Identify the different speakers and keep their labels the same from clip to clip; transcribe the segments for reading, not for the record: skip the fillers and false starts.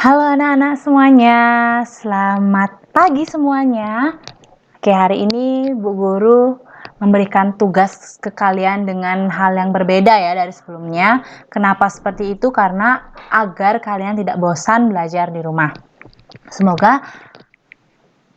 Speaker 1: Halo anak-anak semuanya, selamat pagi semuanya. Oke, hari ini Bu Guru memberikan tugas ke kalian dengan hal yang berbeda ya dari sebelumnya. Kenapa seperti itu? Karena agar kalian tidak bosan belajar di rumah. Semoga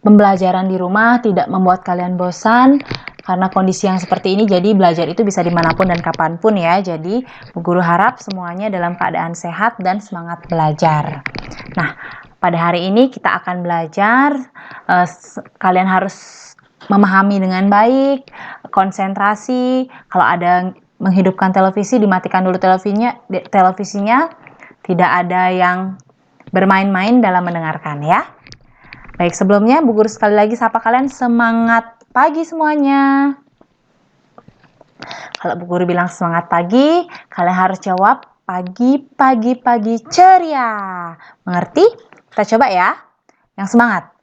Speaker 1: pembelajaran di rumah tidak membuat kalian bosan. Karena kondisi yang seperti ini, jadi belajar itu bisa dimanapun dan kapanpun ya. Jadi, Bu Guru harap semuanya dalam keadaan sehat dan semangat belajar. Nah, pada hari ini kita akan belajar, kalian harus memahami dengan baik, konsentrasi. Kalau ada menghidupkan televisi, dimatikan dulu televisinya. Tidak ada yang bermain-main dalam mendengarkan ya. Baik, sebelumnya Bu Guru sekali lagi sapa kalian, semangat pagi semuanya. Kalau Bu Guru bilang semangat pagi, kalian harus jawab pagi ceria. Mengerti? Kita coba ya. Yang semangat.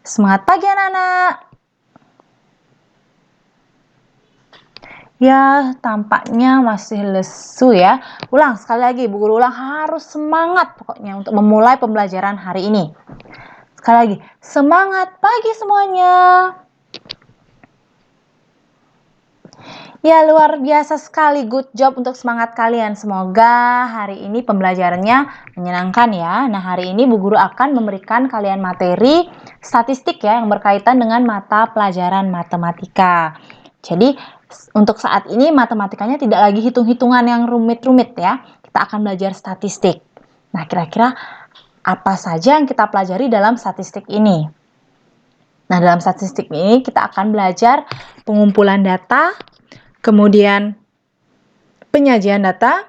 Speaker 1: Semangat pagi anak-anak. Ya, tampaknya masih lesu ya. Ulang sekali lagi, Bu Guru ulang, harus semangat pokoknya untuk memulai pembelajaran hari ini. Sekali lagi, semangat pagi semuanya. Ya, luar biasa sekali. Good job untuk semangat kalian. Semoga hari ini pembelajarannya menyenangkan ya. Nah, hari ini Bu Guru akan memberikan kalian materi statistik ya yang berkaitan dengan mata pelajaran matematika. Jadi, untuk saat ini matematikanya tidak lagi hitung-hitungan yang rumit-rumit ya. Kita akan belajar statistik. Nah, kira-kira apa saja yang kita pelajari dalam statistik ini? Nah, dalam statistik ini kita akan belajar pengumpulan data, kemudian penyajian data,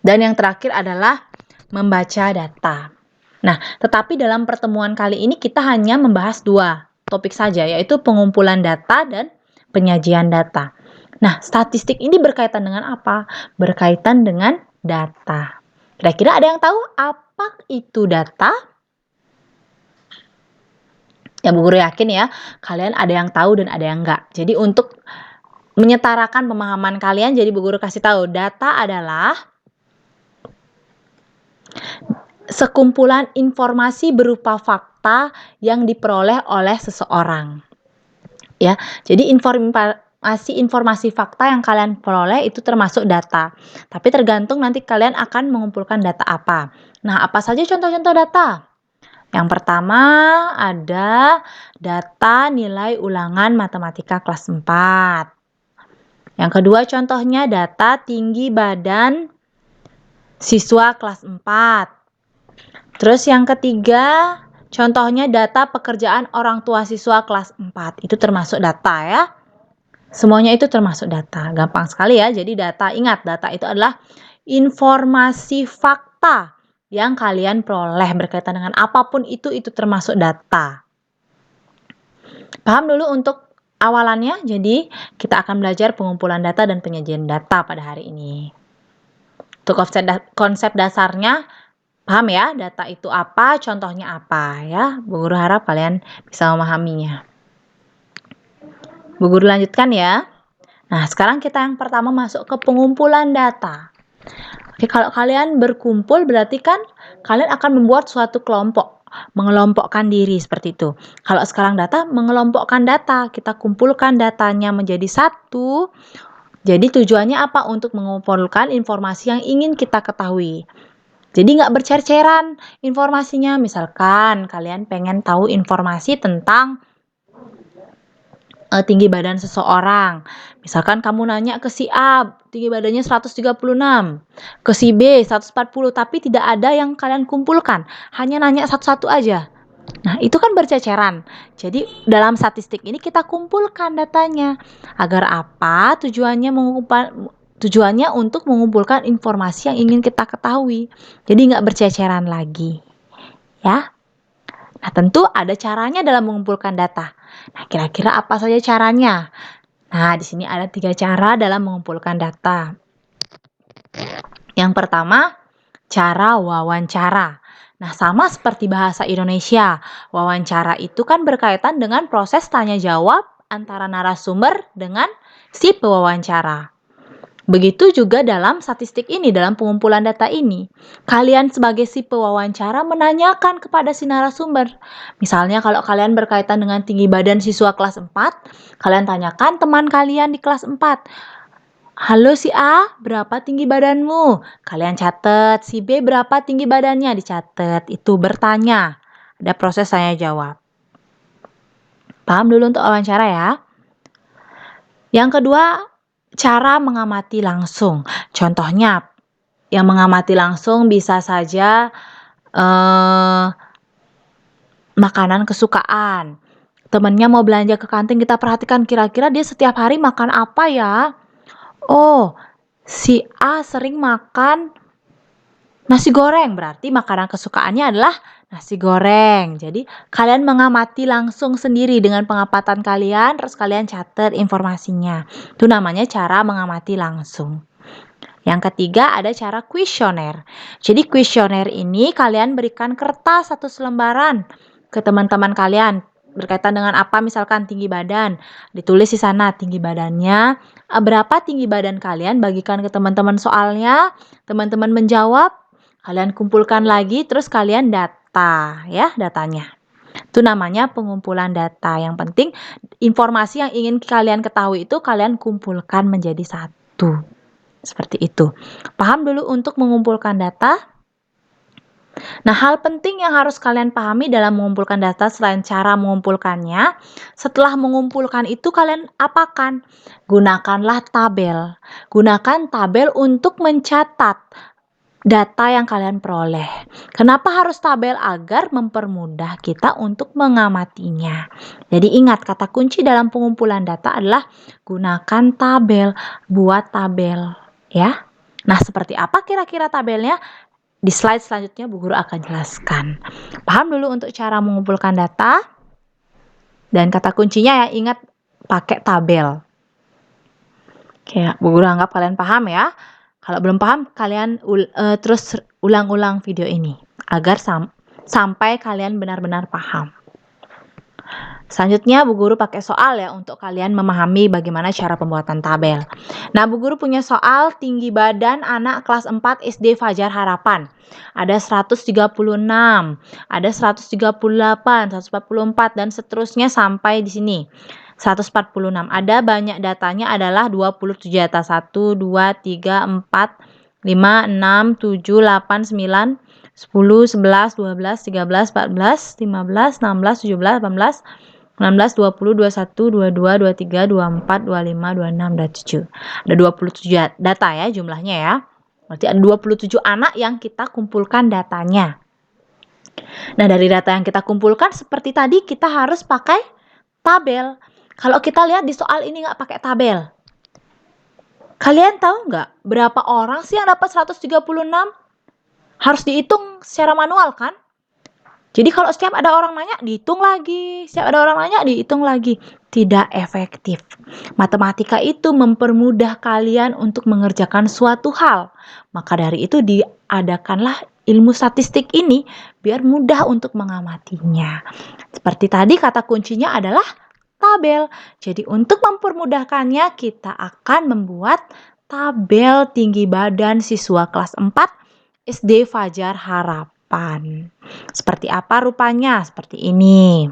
Speaker 1: dan yang terakhir adalah membaca data. Nah, tetapi dalam pertemuan kali ini kita hanya membahas dua topik saja, yaitu pengumpulan data dan penyajian data. Nah, statistik ini berkaitan dengan apa? Berkaitan dengan data. Kira-kira ada yang tahu apa itu data? Ya, Bu Guru yakin ya, kalian ada yang tahu dan ada yang enggak. Jadi untuk menyetarakan pemahaman kalian, jadi Bu Guru kasih tahu, data adalah sekumpulan informasi berupa fakta yang diperoleh oleh seseorang. Ya, jadi informasi fakta yang kalian peroleh itu termasuk data. Tapi tergantung nanti kalian akan mengumpulkan data apa. Nah, apa saja contoh-contoh data? Yang pertama ada data nilai ulangan matematika kelas 4. Yang kedua contohnya data tinggi badan siswa kelas 4. Terus yang ketiga contohnya data pekerjaan orang tua siswa kelas 4. Itu termasuk data ya. Semuanya itu termasuk data. Gampang sekali ya. Jadi data, ingat data itu adalah informasi fakta yang kalian peroleh berkaitan dengan apapun itu termasuk data. Paham dulu untuk awalannya? Jadi kita akan belajar pengumpulan data dan penyajian data pada hari ini. Untuk konsep dasarnya paham ya, data itu apa, contohnya apa ya. Bu Guru harap kalian bisa memahaminya. Bu Guru lanjutkan ya. Nah, sekarang kita yang pertama masuk ke pengumpulan data. Oke, kalau kalian berkumpul berarti kan kalian akan membuat suatu kelompok, mengelompokkan diri seperti itu. Kalau sekarang data, mengelompokkan data, kita kumpulkan datanya menjadi satu. Jadi tujuannya apa? Untuk mengumpulkan informasi yang ingin kita ketahui. Jadi nggak bercer-ceran informasinya. Misalkan kalian pengen tahu informasi tentang tinggi badan seseorang. Misalkan kamu nanya ke si A, tinggi badannya 136, ke si B 140, tapi tidak ada yang kalian kumpulkan. Hanya nanya satu-satu aja. Nah, itu kan berceceran. Jadi, dalam statistik ini kita kumpulkan datanya. Agar apa? Tujuannya untuk mengumpulkan informasi yang ingin kita ketahui. Jadi, nggak berceceran lagi. Ya. Nah, tentu ada caranya dalam mengumpulkan data. Nah, kira-kira apa saja caranya? Nah, di sini ada 3 cara dalam mengumpulkan data. Yang pertama, cara wawancara. Nah, sama seperti bahasa Indonesia, wawancara itu kan berkaitan dengan proses tanya jawab antara narasumber dengan si pewawancara. Begitu juga dalam statistik ini, dalam pengumpulan data ini. Kalian sebagai si pewawancara menanyakan kepada si narasumber. Misalnya kalau kalian berkaitan dengan tinggi badan siswa kelas 4, kalian tanyakan teman kalian di kelas 4. Halo si A, berapa tinggi badanmu? Kalian catat. Si B berapa tinggi badannya? Dicatat. Itu bertanya. Ada proses tanya jawab. Paham dulu untuk wawancara ya. Yang kedua, cara mengamati langsung. Contohnya, yang mengamati langsung bisa saja makanan kesukaan. Temennya mau belanja ke kantin, kita perhatikan kira-kira dia setiap hari makan apa ya? Oh, si A sering makan nasi goreng, berarti makanan kesukaannya adalah nasi goreng. Jadi, kalian mengamati langsung sendiri dengan pengamatan kalian, terus kalian catat informasinya. Itu namanya cara mengamati langsung. Yang ketiga ada cara kuesioner. Jadi kuesioner ini kalian berikan kertas 1 lembaran ke teman-teman kalian berkaitan dengan apa, misalkan tinggi badan. Ditulis di sana tinggi badannya, berapa tinggi badan kalian, bagikan ke teman-teman soalnya, teman-teman menjawab, kalian kumpulkan lagi, terus kalian data ya datanya. Itu namanya pengumpulan data. Yang penting informasi yang ingin kalian ketahui itu kalian kumpulkan menjadi satu. Seperti itu. Paham dulu untuk mengumpulkan data. Nah, hal penting yang harus kalian pahami dalam mengumpulkan data selain cara mengumpulkannya, setelah mengumpulkan itu kalian apakan? Gunakanlah tabel. Gunakan tabel untuk mencatat data yang kalian peroleh. Kenapa harus tabel? Agar mempermudah kita untuk mengamatinya. Jadi ingat, kata kunci dalam pengumpulan data adalah gunakan tabel, buat tabel, ya. Nah, seperti apa kira-kira tabelnya? Di slide selanjutnya Bu Guru akan jelaskan. Paham dulu untuk cara mengumpulkan data. Dan kata kuncinya ya, ingat pakai tabel. Oke, Bu Guru anggap kalian paham ya. Kalau belum paham, kalian terus ulang-ulang video ini agar sampai kalian benar-benar paham. Selanjutnya Bu Guru pakai soal ya untuk kalian memahami bagaimana cara pembuatan tabel. Nah, Bu Guru punya soal tinggi badan anak kelas 4 SD Fajar Harapan. Ada 136, ada 138, 144 dan seterusnya sampai di sini. 146. Ada banyak datanya adalah 27 data. 1 2 3 4 5 6 7 8 9 10 11 12 13 14 15 16 17 18 19, 20, 21, 22, 23, 24, 25, 26, 27. Ada 27 data ya jumlahnya ya. Berarti ada 27 anak yang kita kumpulkan datanya. Nah, dari data yang kita kumpulkan seperti tadi kita harus pakai tabel. Kalau kita lihat di soal ini nggak pakai tabel. Kalian tahu nggak berapa orang sih yang dapat 136? Harus dihitung secara manual kan? Jadi kalau setiap ada orang nanya, dihitung lagi. Setiap ada orang nanya, dihitung lagi. Tidak efektif. Matematika itu mempermudah kalian untuk mengerjakan suatu hal. Maka dari itu diadakanlah ilmu statistik ini biar mudah untuk mengamatinya. Seperti tadi kata kuncinya adalah tabel. Jadi untuk mempermudahkannya kita akan membuat tabel tinggi badan siswa kelas 4 SD Fajar Harapan. Seperti apa rupanya? Seperti ini.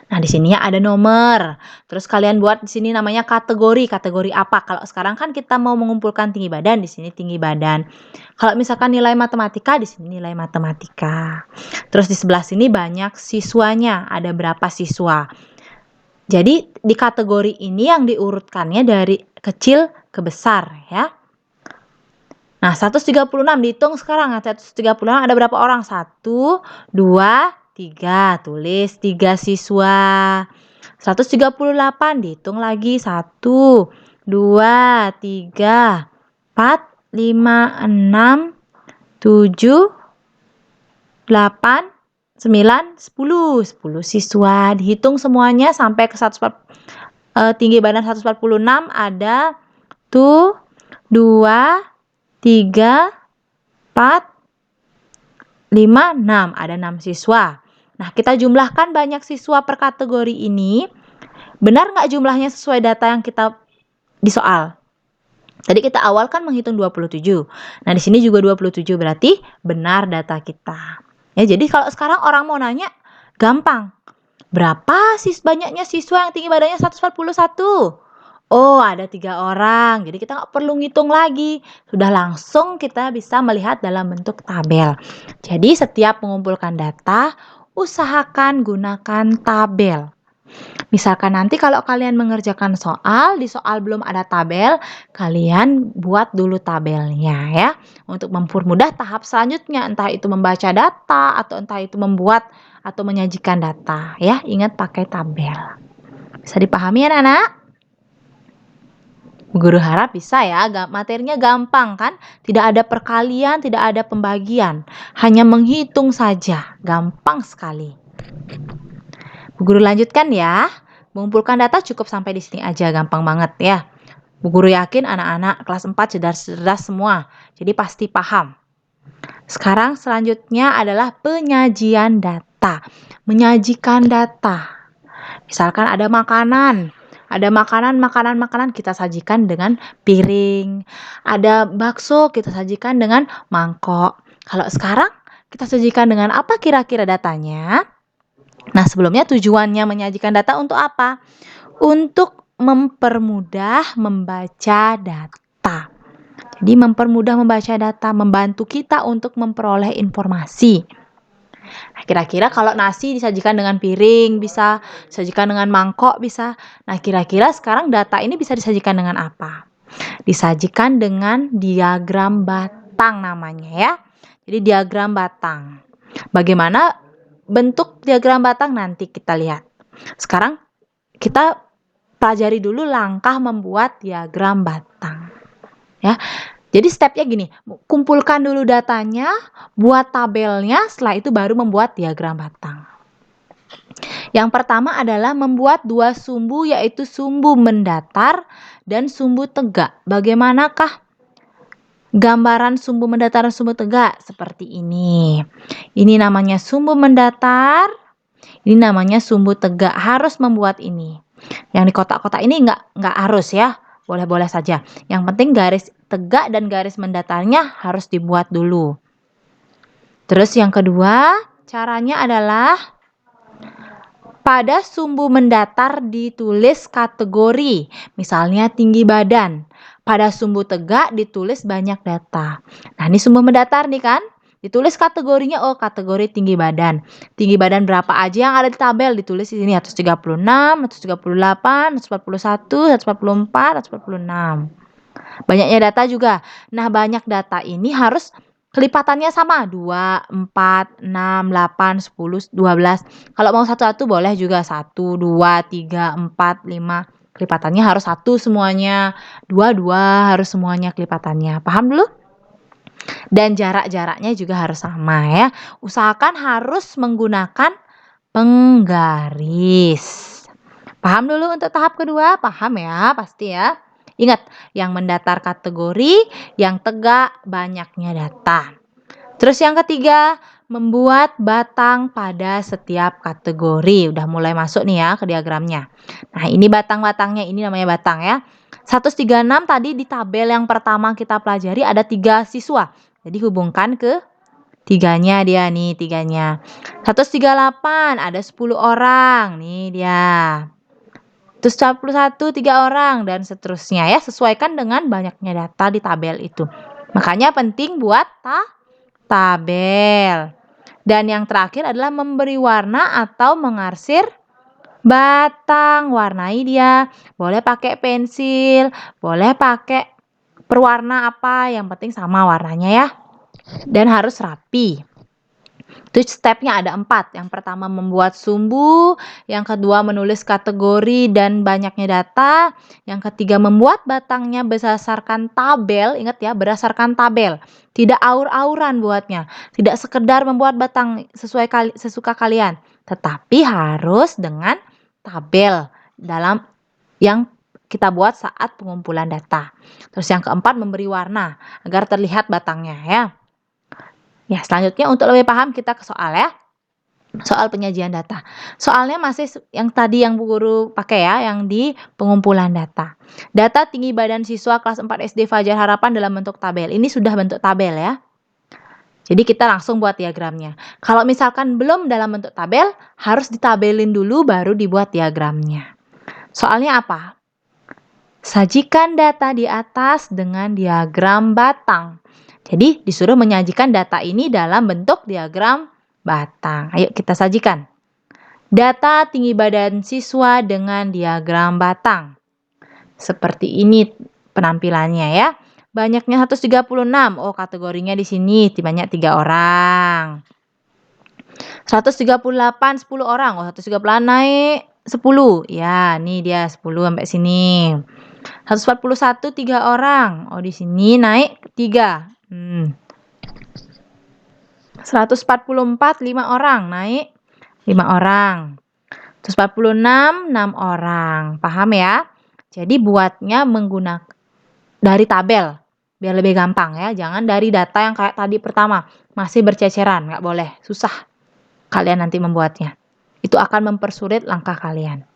Speaker 1: Nah, di sini ada nomor. Terus kalian buat di sini namanya kategori. Kategori apa? Kalau sekarang kan kita mau mengumpulkan tinggi badan, di sini tinggi badan. Kalau misalkan nilai matematika, di sini nilai matematika. Terus di sebelah sini banyak siswanya. Ada berapa siswa? Jadi di kategori ini yang diurutkannya dari kecil ke besar ya. Nah, 136 dihitung sekarang. 136 ada berapa orang? 1, 2, 3. Tulis 3 siswa. 138 dihitung lagi. 1, 2, 3, 4, 5, 6, 7, 8, 9, 10. 10 siswa. Dihitung semuanya sampai ke 140, tinggi badan 146 ada 2, 3, 4, 5, 6. Ada 6 siswa. Nah, kita jumlahkan banyak siswa per kategori ini. Benar nggak jumlahnya sesuai data yang kita di soal? Tadi kita awal kan menghitung 27. Nah, di sini juga 27 berarti benar data kita. Ya, jadi kalau sekarang orang mau nanya, gampang. Berapa banyaknya siswa yang tinggi badannya 141? Oh, ada 3 orang. Jadi kita nggak perlu ngitung lagi. Sudah langsung kita bisa melihat dalam bentuk tabel. Jadi setiap mengumpulkan data, usahakan gunakan tabel. Misalkan nanti kalau kalian mengerjakan soal, di soal belum ada tabel, kalian buat dulu tabelnya ya. Untuk mempermudah tahap selanjutnya, entah itu membaca data atau entah itu membuat atau menyajikan data ya. Ingat pakai tabel. Bisa dipahami ya anak-anak? Guru harap bisa ya, materinya gampang kan? Tidak ada perkalian, tidak ada pembagian. Hanya menghitung saja, gampang sekali. Bu Guru lanjutkan ya. Mengumpulkan data cukup sampai di sini aja, gampang banget ya. Bu Guru yakin anak-anak kelas 4 cerdas-cerdas semua, jadi pasti paham. Sekarang selanjutnya adalah penyajian data. Menyajikan data. Misalkan ada makanan kita sajikan dengan piring. Ada bakso kita sajikan dengan mangkok. Kalau sekarang kita sajikan dengan apa kira-kira datanya? Nah, sebelumnya tujuannya menyajikan data untuk apa? Untuk mempermudah membaca data. Jadi mempermudah membaca data, membantu kita untuk memperoleh informasi. Nah, kira-kira kalau nasi disajikan dengan piring bisa, disajikan dengan mangkok bisa. Nah, kira-kira sekarang data ini bisa disajikan dengan apa? Disajikan dengan diagram batang namanya ya. Jadi diagram batang. Bagaimana bentuk diagram batang nanti kita lihat. Sekarang kita pelajari dulu langkah membuat diagram batang. Ya. Jadi stepnya gini, kumpulkan dulu datanya, buat tabelnya, setelah itu baru membuat diagram batang. Yang pertama adalah membuat dua sumbu, yaitu sumbu mendatar dan sumbu tegak. Bagaimanakah gambaran sumbu mendatar dan sumbu tegak? Seperti ini. Ini namanya sumbu mendatar, ini namanya sumbu tegak. Harus membuat ini. Yang di kotak-kotak ini nggak harus ya, boleh-boleh saja. Yang penting garis tegak dan garis mendatarnya harus dibuat dulu. Terus yang kedua, caranya adalah pada sumbu mendatar ditulis kategori, misalnya tinggi badan. Pada sumbu tegak ditulis banyak data. Nah, ini sumbu mendatar nih kan? Ditulis kategorinya, oh kategori tinggi badan. Tinggi badan berapa aja yang ada di tabel, ditulis di sini 136, 138, 141, 144, 146. Banyaknya data juga. Nah, banyak data ini harus kelipatannya sama, 2, 4, 6, 8, 10, 12. Kalau mau satu-satu boleh juga 1, 2, 3, 4, 5. Kelipatannya harus 1 semuanya. 2, 2 harus semuanya kelipatannya. Paham dulu? Dan jarak-jaraknya juga harus sama ya. Usahakan harus menggunakan penggaris. Paham dulu untuk tahap kedua? Paham ya, pasti ya. Ingat, yang mendatar kategori, yang tegak banyaknya data. Terus yang ketiga, membuat batang pada setiap kategori. Udah mulai masuk nih ya ke diagramnya. Nah, ini batang-batangnya, ini namanya batang ya. 136 tadi di tabel yang pertama kita pelajari ada 3 siswa. Jadi hubungkan ke tiganya dia nih, tiganya. 138 ada 10 orang. Nih dia. Terus 41 3 orang dan seterusnya ya. Sesuaikan dengan banyaknya data di tabel itu. Makanya penting buat tabel. Dan yang terakhir adalah memberi warna atau mengarsir batang. Warnai dia. Boleh pakai pensil, boleh pakai perwarna apa, yang penting sama warnanya ya. Dan harus rapi. Itu stepnya ada 4. Yang pertama membuat sumbu, yang kedua menulis kategori dan banyaknya data, yang ketiga membuat batangnya berdasarkan tabel. Ingat ya, berdasarkan tabel. Tidak aur-auran buatnya. Tidak sekedar membuat batang sesuka kalian, tetapi harus dengan tabel dalam yang kita buat saat pengumpulan data. Terus yang keempat memberi warna agar terlihat batangnya ya. Ya, selanjutnya untuk lebih paham kita ke soal ya. soal penyajian data. Soalnya masih yang tadi yang Bu Guru pakai ya, yang di pengumpulan data. Data tinggi badan siswa kelas 4 SD Fajar Harapan dalam bentuk tabel. Ini sudah bentuk tabel ya. Jadi kita langsung buat diagramnya. Kalau misalkan belum dalam bentuk tabel, harus ditabelin dulu baru dibuat diagramnya. Soalnya apa? Sajikan data di atas dengan diagram batang. Jadi disuruh menyajikan data ini dalam bentuk diagram batang. Ayo kita sajikan. Data tinggi badan siswa dengan diagram batang. Seperti ini penampilannya ya. Banyaknya 136. Oh, kategorinya di sini banyak 3 orang. 138 10 orang. Oh, 138 naik 10. Ya, nih dia 10 sampai sini. 141 3 orang. Oh, di sini naik 3. 144 5 orang, naik 5 orang. 146 6 orang. Paham ya? Jadi buatnya menggunakan dari tabel biar lebih gampang ya. Jangan dari data yang kayak tadi pertama, masih berceceran, nggak boleh. Susah kalian nanti membuatnya. Itu akan mempersulit langkah kalian.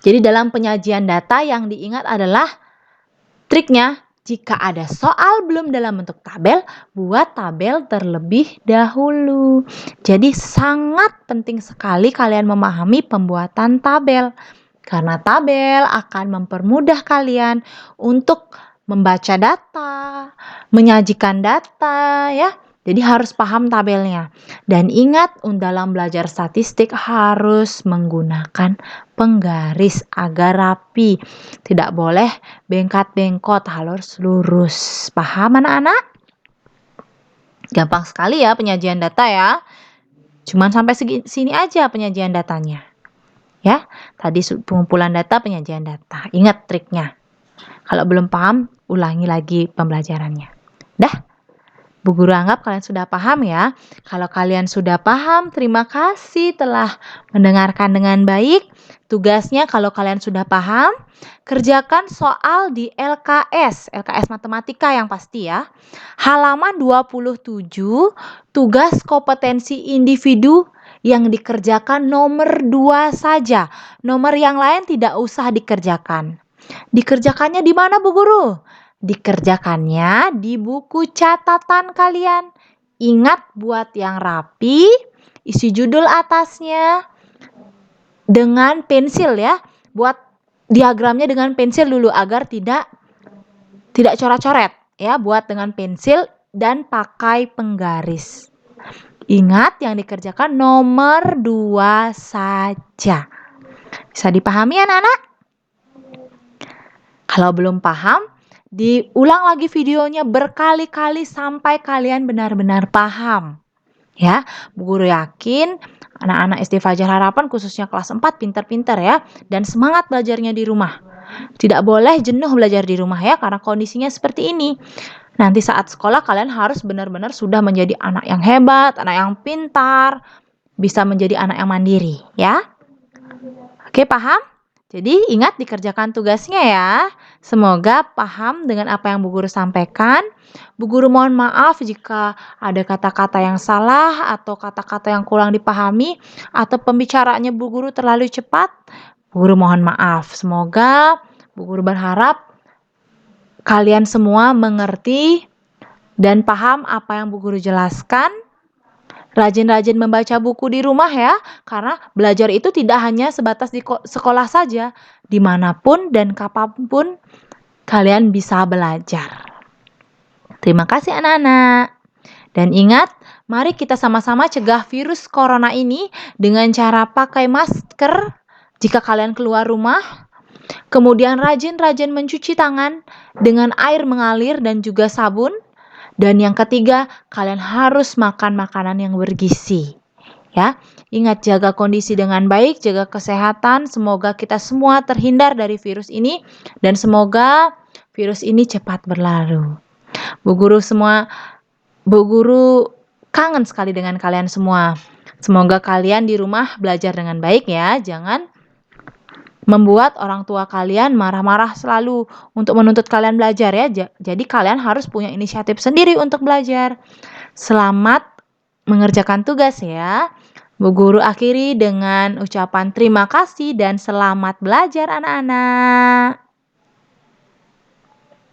Speaker 1: Jadi dalam penyajian data yang diingat adalah triknya, jika ada soal belum dalam bentuk tabel, buat tabel terlebih dahulu. Jadi sangat penting sekali kalian memahami pembuatan tabel. Karena tabel akan mempermudah kalian untuk membaca data, menyajikan data ya. Jadi harus paham tabelnya. Dan ingat dalam belajar statistik harus menggunakan penggaris agar rapi. Tidak boleh bengkat-bengkot, harus lurus. Paham anak-anak? Gampang sekali ya penyajian data ya. Cuman sampai sini aja penyajian datanya. Ya, tadi pengumpulan data, penyajian data. Ingat triknya. Kalau belum paham, ulangi lagi pembelajarannya. Dah, Bu Guru anggap kalian sudah paham ya. Kalau kalian sudah paham, terima kasih telah mendengarkan dengan baik. Tugasnya kalau kalian sudah paham, kerjakan soal di LKS matematika yang pasti ya. Halaman 27, tugas kompetensi individu yang dikerjakan nomor 2 saja. Nomor yang lain tidak usah dikerjakan. Dikerjakannya di mana Bu Guru? Dikerjakannya di buku catatan kalian. Ingat buat yang rapi, isi judul atasnya dengan pensil ya. Buat diagramnya dengan pensil dulu agar tidak coret-coret ya. Buat dengan pensil dan pakai penggaris. Ingat yang dikerjakan nomor 2 saja. Bisa dipahami anak-anak? Kalau belum paham, diulang lagi videonya berkali-kali sampai kalian benar-benar paham. Ya, Bu Guru yakin anak-anak SD Fajar Harapan khususnya kelas 4 pintar-pintar ya. Dan semangat belajarnya di rumah. Tidak boleh jenuh belajar di rumah ya karena kondisinya seperti ini. Nanti saat sekolah kalian harus benar-benar sudah menjadi anak yang hebat, anak yang pintar, bisa menjadi anak yang mandiri ya. Oke, paham? Jadi ingat dikerjakan tugasnya ya. Semoga paham dengan apa yang Bu Guru sampaikan. Bu Guru mohon maaf jika ada kata-kata yang salah atau kata-kata yang kurang dipahami atau pembicaraannya Bu Guru terlalu cepat. Bu Guru mohon maaf. Semoga Bu Guru berharap kalian semua mengerti dan paham apa yang Bu Guru jelaskan. Rajin-rajin membaca buku di rumah ya, karena belajar itu tidak hanya sebatas di sekolah saja, dimanapun dan kapanpun kalian bisa belajar. Terima kasih anak-anak. Dan ingat, mari kita sama-sama cegah virus corona ini dengan cara pakai masker jika kalian keluar rumah, kemudian rajin-rajin mencuci tangan dengan air mengalir dan juga sabun. Dan yang ketiga, kalian harus makan makanan yang bergizi. Ya, ingat jaga kondisi dengan baik, jaga kesehatan. Semoga kita semua terhindar dari virus ini dan semoga virus ini cepat berlalu. Bu Guru kangen sekali dengan kalian semua. Semoga kalian di rumah belajar dengan baik ya. Jangan membuat orang tua kalian marah-marah selalu untuk menuntut kalian belajar ya. Jadi kalian harus punya inisiatif sendiri untuk belajar. Selamat mengerjakan tugas ya. Bu Guru akhiri dengan ucapan terima kasih dan selamat belajar anak-anak.